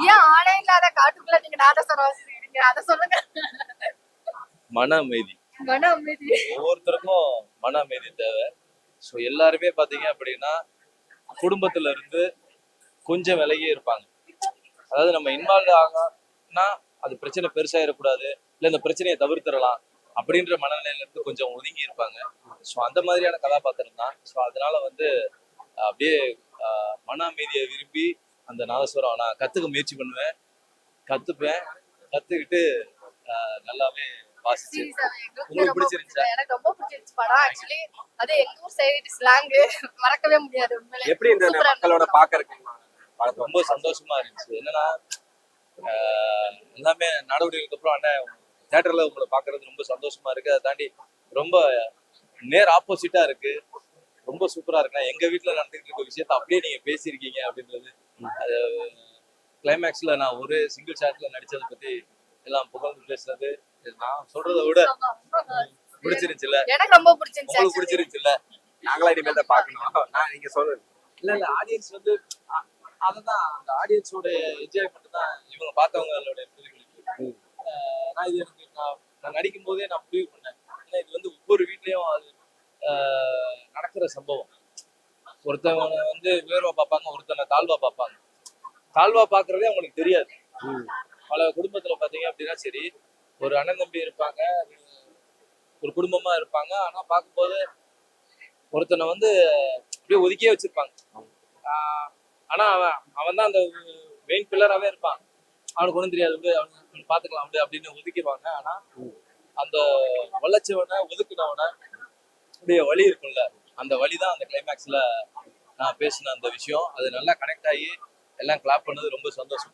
ஏன் ஆளே இல்லாத காட்டுக்குள்ள நீங்க நாதஸ்வரம் வாசிக்கிறீங்க? அத சொல்லுங்க. மன அமைதி. மன அமைதி. ஒவ்வொருத்தருக்கும் மன அமைதி தேவை. ஸோ எல்லாருமே பாத்தீங்க அப்படின்னா குடும்பத்துல இருந்து கொஞ்சம் விலகியே இருப்பாங்க. அதாவது நம்ம இன்வால்வ் ஆகனா அது பிரச்சனை பெருசாயிடக்கூடாது, இல்ல இந்த பிரச்சனையை தவிர்த்திடலாம் அப்படின்ற மனநிலையில இருந்து கொஞ்சம் ஒதுங்கி இருப்பாங்க. ஸோ அந்த மாதிரியான கதாபாத்திரம் தான். ஸோ அதனால வந்து அப்படியே மன அமைதியை விரும்பி அந்த நாதஸ்வரம் நான் கத்துக்க முயற்சி பண்ணுவேன், கத்துப்பேன், கத்துக்கிட்டு நல்லாவே வாசிச்சு. உங்களுக்கு பிடிச்சிருந்துச்சா? எனக்கு ரொம்ப பிடிச்சிருச்சு படம். ஆக்சுவலி அது எங்க ஊர் சைடு ஸ்லாங் மறக்கவே முடியாது உண்மையிலே. எப்படி இந்த மக்களோட பாக்குறதுக்கு ரொம்ப சந்தோஷமா இருந்துச்சு. என்னன்னா எல்லாமே நடவடிக்கைக்கு அப்புறம் அண்ணன் தியேட்டர்ல உங்களை பாக்குறது ரொம்ப சந்தோஷமா இருக்கு. அதை தாண்டி ரொம்ப நேர் ஆப்போசிட்டா இருக்கு, ரொம்ப சூப்பரா இருக்கு. எங்க வீட்டுல நடந்துகிட்டு இருக்க விஷயத்த அப்படியே நீங்க பேசியிருக்கீங்க அப்படின்றது. அது கிளைமேக்ஸ்ல நான் ஒரு சிங்கிள் ஷாட்ல நடிச்சதை பத்தி எல்லாம் புகழ்ந்து பேசுறது நான் சொல்றதை விட பிடிச்சிருச்சுல்ல? எனக்கு ரொம்ப பிடிச்சிருச்சு. உங்களுக்கு பிடிச்சிருச்சுல்ல? நாங்களா இனிமேல் தான் பாக்கணும். நீங்க சொல்லுங்க. இல்ல ஆடியன்ஸ் வந்து அதுதான் அந்த ஆடியன்ஸோட என்ஜாய்மெண்ட் தான் இவங்க பார்த்தவங்களோட பிரதிபலிப்பு. நான் இது எனக்கு நான் நடிக்கும் போதே நான் முடிவு பண்ணேன், ஏன்னா இது வந்து ஒவ்வொரு வீட்லயும் அது நடக்கிற சம்பவம். ஒருத்தவங்க வந்து உயர்வா பார்ப்பாங்க, ஒருத்தனை தாழ்வா பார்ப்பாங்க. தாழ்வா பார்க்கறதே அவங்களுக்கு தெரியாது. பல குடும்பத்துல பாத்தீங்க அப்படின்னா சரி, ஒரு அண்ணன் தம்பி இருப்பாங்க, ஒரு குடும்பமா இருப்பாங்க. ஆனா பார்க்கும்போது ஒருத்தனை வந்து அப்படியே ஒதுக்கியே வச்சிருப்பாங்க. ஆனா அவன் தான் அந்த மெயின் பில்லராகவே இருப்பான். அவனுக்கு ஒன்றும் தெரியாது, அவனுக்கு பாத்துக்கலாம் அப்படின்னு ஒதுக்கிடுவாங்க. ஆனா அந்த வளர்ச்சவனை ஒதுக்குனவனை அப்படியே வழி இருக்கும்ல, அந்த வழி தான் அந்த கிளைமேக்ஸ்ல நான் பேசின அந்த விஷயம். அது நல்லா கனெக்ட் ஆகி எல்லாம் கிளாப் பண்ணது ரொம்ப சந்தோஷம்.